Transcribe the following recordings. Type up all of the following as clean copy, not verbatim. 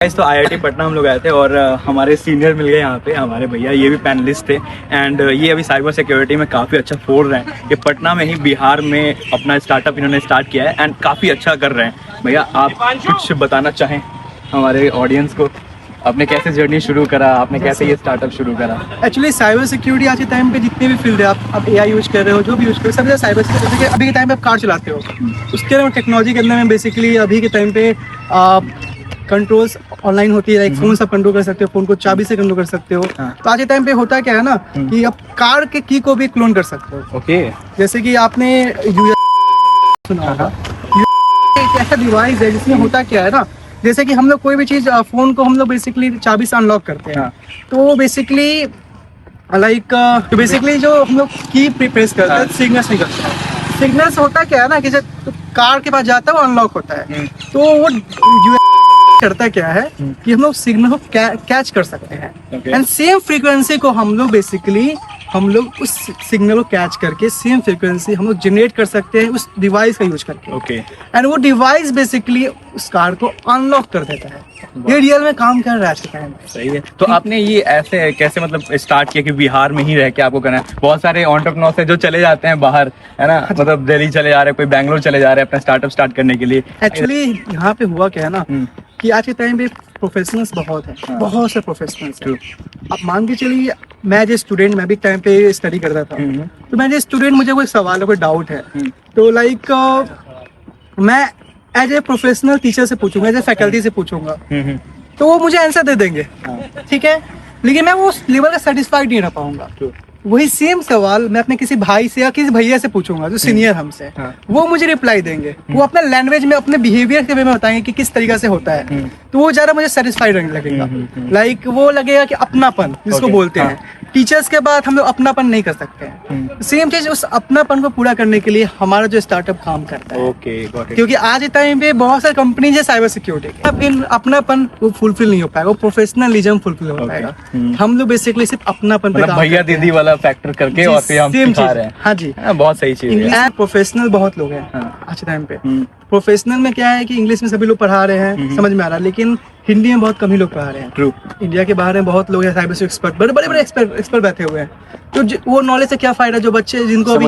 तो IIT पटना हम लोग आए थे और हमारे सीनियर मिल गए यहाँ पे, हमारे भैया, ये भी पैनलिस्ट थे एंड ये अभी साइबर सिक्योरिटी में काफ़ी अच्छा फोड़ रहे हैं। ये पटना में ही बिहार में अपना स्टार्टअप इन्होंने स्टार्ट किया है एंड काफ़ी अच्छा कर रहे हैं। भैया आप कुछ बताना चाहें हमारे ऑडियंस को, आपने कैसे जर्नी शुरू करा, आपने कैसे ये स्टार्टअप शुरू करा? एक्चुअली साइबर सिक्योरिटी आज के टाइम पे जितने भी फील्ड है, आप AI यूज कर रहे हो, जो भी यूज कर रहे हो, सब साइबर सिक्योरिटी। अभी के टाइम पे आप कार चलाते हो, उसके अलावा टेक्नोलॉजी के अंदर में बेसिकली अभी के टाइम पे कंट्रोल्स ऑनलाइन होती है। फोन सब कंट्रोल कर सकते हो, फोन को चाबी से कंट्रोल कर सकते हो। तो आज के टाइम पे होता क्या है ना कि आप कार के की को भी क्लोन कर सकते हो। ओके, जैसे कि आपने सुना होगा, एक ऐसा डिवाइस है जिसमें होता क्या है ना, जैसे कि हम लोग कोई भी चीज फोन को हम लोग बेसिकली चाबी से अनलॉक करते हैं। तो बेसिकली जो हम लोग की प्रेस करते हैं, सिग्नल्स निकलता है। सिग्नल्स होता क्या है ना कि जब कार के पास जाता है वो अनलॉक होता है। तो वो करता क्या है कि हम लोग सिग्नल को कैच कर सकते हैं एंड सेम फ्रीक्वेंसी को हम लोग उस सिग्नल को कैच करके सेम फ्रीक्वेंसी हम लोग जनरेट कर सकते हैं उस डिवाइस का यूज करके। ओके, एंड वो डिवाइस बेसिकली उस कार को अनलॉक कर देता है। ये रियल में काम कर रहा है आज के टाइम में। सही है। तो आपने ये ऐसे कैसे मतलब स्टार्ट किया कि बिहार में ही रह के आपको करना है? बहुत सारे एंटरप्रेन्योर्स हैं जो चले जाते हैं बाहर, है ना, मतलब दिल्ली चले जा रहे हैं, कोई बैंगलोर चले जा रहे हैं अपना स्टार्टअप स्टार्ट करने के लिए। एक्चुअली यहाँ पे हुआ क्या है ना कि आज के टाइम पे प्रोफेशनल्स बहुत हैं, बहुत से प्रोफेशनल्स हैं। आप मान के चलिए, मैं जो स्टूडेंट, मैं भी टाइम पे स्टडी करता था, तो मैं जो स्टूडेंट, मुझे कोई सवाल है, कोई डाउट है, तो मैं एज ए प्रोफेशनल टीचर से पूछूंगा, एज ए फैकल्टी से पूछूंगा, तो वो मुझे आंसर दे देंगे, ठीक है। लेकिन मैं वो उस लेवल का सेटिस्फाइड नहीं रह पाऊंगा। वही सेम सवाल मैं अपने किसी भाई से या किसी भैया से पूछूंगा जो सीनियर हमसे, वो मुझे रिप्लाई देंगे, वो अपने लैंग्वेज में, अपने बिहेवियर के वे में बताएंगे कि किस तरीके से होता है। तो वो ज्यादा मुझे सेटिस्फाइड लगेगा। वो लगेगा कि अपनापन जिसको बोलते हैं। टीचर्स के बाद हम लोग अपनापन नहीं कर सकते हैं। सेम चीज, उस अपनापन को पूरा करने के लिए हमारा जो स्टार्टअप काम करता है। क्योंकि आज के टाइम पे बहुत सारी कंपनी है साइबर सिक्योरिटी, अब अपनापन वो फुलफिल नहीं हो पाएगा, वो प्रोफेशनलिज्म फुलफिल हो पाएगा। हम लोग बेसिकली सिर्फ अपनापन पे भैया दीदी वाला फैक्टर करके और फिर हम सिखा रहे हैं। हाँ जी, बहुत सही चीज है। प्रोफेशनल बहुत लोग हैं आज के टाइम पे। प्रोफेशनल में क्या है कि इंग्लिश में सभी लोग पढ़ा रहे हैं, समझ में आ रहा है, लेकिन हिंदी में बहुत कम ही लोग पढ़ा रहे हैं। ट्रू। इंडिया के बाहर में बहुत लोग हैं साइबर सिक्योरिटी एक्सपर्ट, बड़े एक्सपर्ट बैठे हुए हैं। तो वो नॉलेज से क्या फायदा जो बच्चे जिनको अभी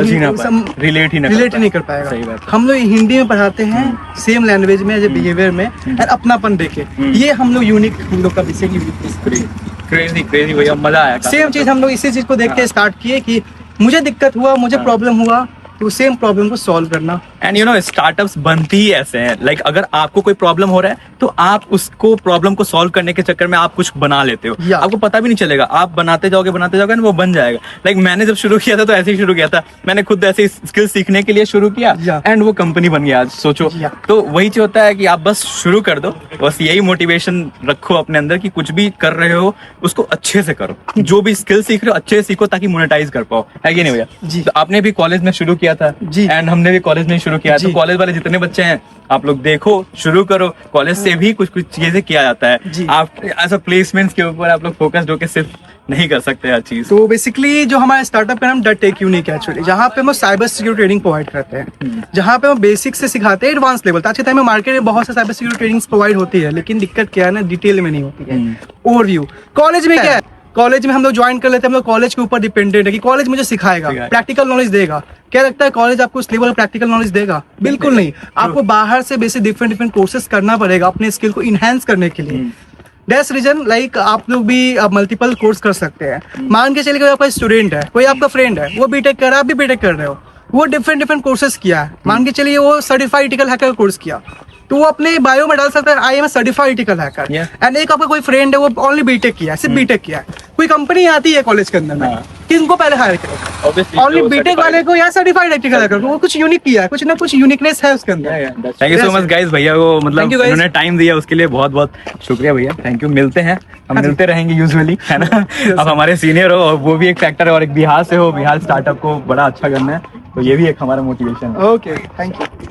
रिलेट ही नहीं कर पाएगा। सही बात। हम लोग हिंदी में पढ़ाते हैं, सेम लैंग्वेज में, बिहेवियर में, और अपनापन देके। ये हम लोग यूनिक, हम लोग का बेसिकली क्रेजी भैया, मजा आया। सेम चीज हम लोग इसी चीज को देख के स्टार्ट किए कि मुझे दिक्कत हुआ, मुझे प्रॉब्लम हुआ, तो सेम प्रॉब्लम को सॉल्व करना। एंड यू नो स्टार्टअप्स बनती ही ऐसे हैं। लाइक अगर आपको कोई प्रॉब्लम हो रहा है तो आप उसको प्रॉब्लम को सॉल्व करने के चक्कर में आप कुछ बना लेते हो, आपको पता भी नहीं चलेगा, आप बनाते जाओगे और वो बन जाएगा। लाइक मैंने जब शुरू किया था तो ऐसे ही शुरू किया था, मैंने खुद ऐसे स्किल सीखने के लिए शुरू किया एंड वो कंपनी बन गया आज, सोचो। तो वही चीज होता है कि आप बस शुरू कर दो, बस यही मोटिवेशन रखो अपने अंदर कि कुछ भी कर रहे हो उसको अच्छे से करो, जो भी स्किल सीख रहे हो अच्छे से सीखो ताकि मोनेटाइज कर पाओ, है कि नहीं भैया? तो आपने भी कॉलेज में शुरू किया था एंड हमने भी कॉलेज में शुरू किया। तो कॉलेज वाले जितने बच्चे हैं आप लोग देखो, शुरू करो, कॉलेज से भी कुछ चीजें किया जाता है। आप ऐसा प्लेसमेंट्स के ऊपर आप लोग फोकस्ड होकर सिर्फ नहीं कर सकते हर चीज। तो बेसिकली जो हमारा स्टार्टअप का नाम टेक यूनिक है एक्चुअली, जहाँ पे हम साइबर सिक्योरिटी ट्रेनिंग प्रोवाइड करते हैं, जहाँ पे हम बेसिक से सिखाते हैं एडवांस लेवल। आज के टाइम में मार्केट में बहुत से साइबर सिक्योरिटी ट्रेनिंग्स प्रोवाइड होती है, लेकिन दिक्कत क्या है ना, डिटेल में नहीं होती है, ओवरव्यू। कॉलेज में क्या है, कॉलेज में हम लोग ज्वाइन कर लेते हैं, हम लोग कॉलेज के ऊपर डिपेंडेंट है कि कॉलेज मुझे सिखाएगा, प्रैक्टिकल नॉलेज देगा। क्या लगता है कॉलेज आपको उस लेवल का प्रैक्टिकल नॉलेज देगा? बिल्कुल नहीं। आपको बाहर से बेसिक डिफरेंट कोर्सेज करना पड़ेगा अपने स्किल को इनहेंस करने के लिए। दैट्स रीजन आप लोग भी मल्टीपल कोर्स कर सकते हैं। मान के चलिए कोई आपका स्टूडेंट है, कोई आपका फ्रेंड है, वो बीटेक कर रहा है, आप भी बीटेक कर रहे हो, वो डिफरेंट कोर्सेज किया है। मान के चलिए वो सर्टिफाइड एथिकल हैकर का कोर्स किया, तो वो अपने बायो में डाल सकता है I am certified ethical hacker. And एक आपका कोई फ्रेंड है, वो ओनली बीटेक किया है, सिर्फ बीटेक किया है। कोई कंपनी आती है कॉलेज के अंदर में, किनको पहले हायर करेगा? ओनली बीटेक वाले को या सर्टिफाइड एथिकल हैकर को। वो कुछ यूनिक किया है, कुछ ना कुछ यूनिकनेस है उसके अंदर। Thank you so much guys, भैया को मतलब उन्होंने टाइम दिया उसके लिए बहुत बहुत शुक्रिया भैया। Thank you. मिलते हैं, हम मिलते रहेंगे यूजुअली, है ना। अब हमारे सीनियर हो और वो भी एक फैक्टर है, और एक बिहार से हो, बिहार स्टार्टअप को बड़ा अच्छा करना है, तो ये भी एक हमारा मोटिवेशन है। Okay, thank you.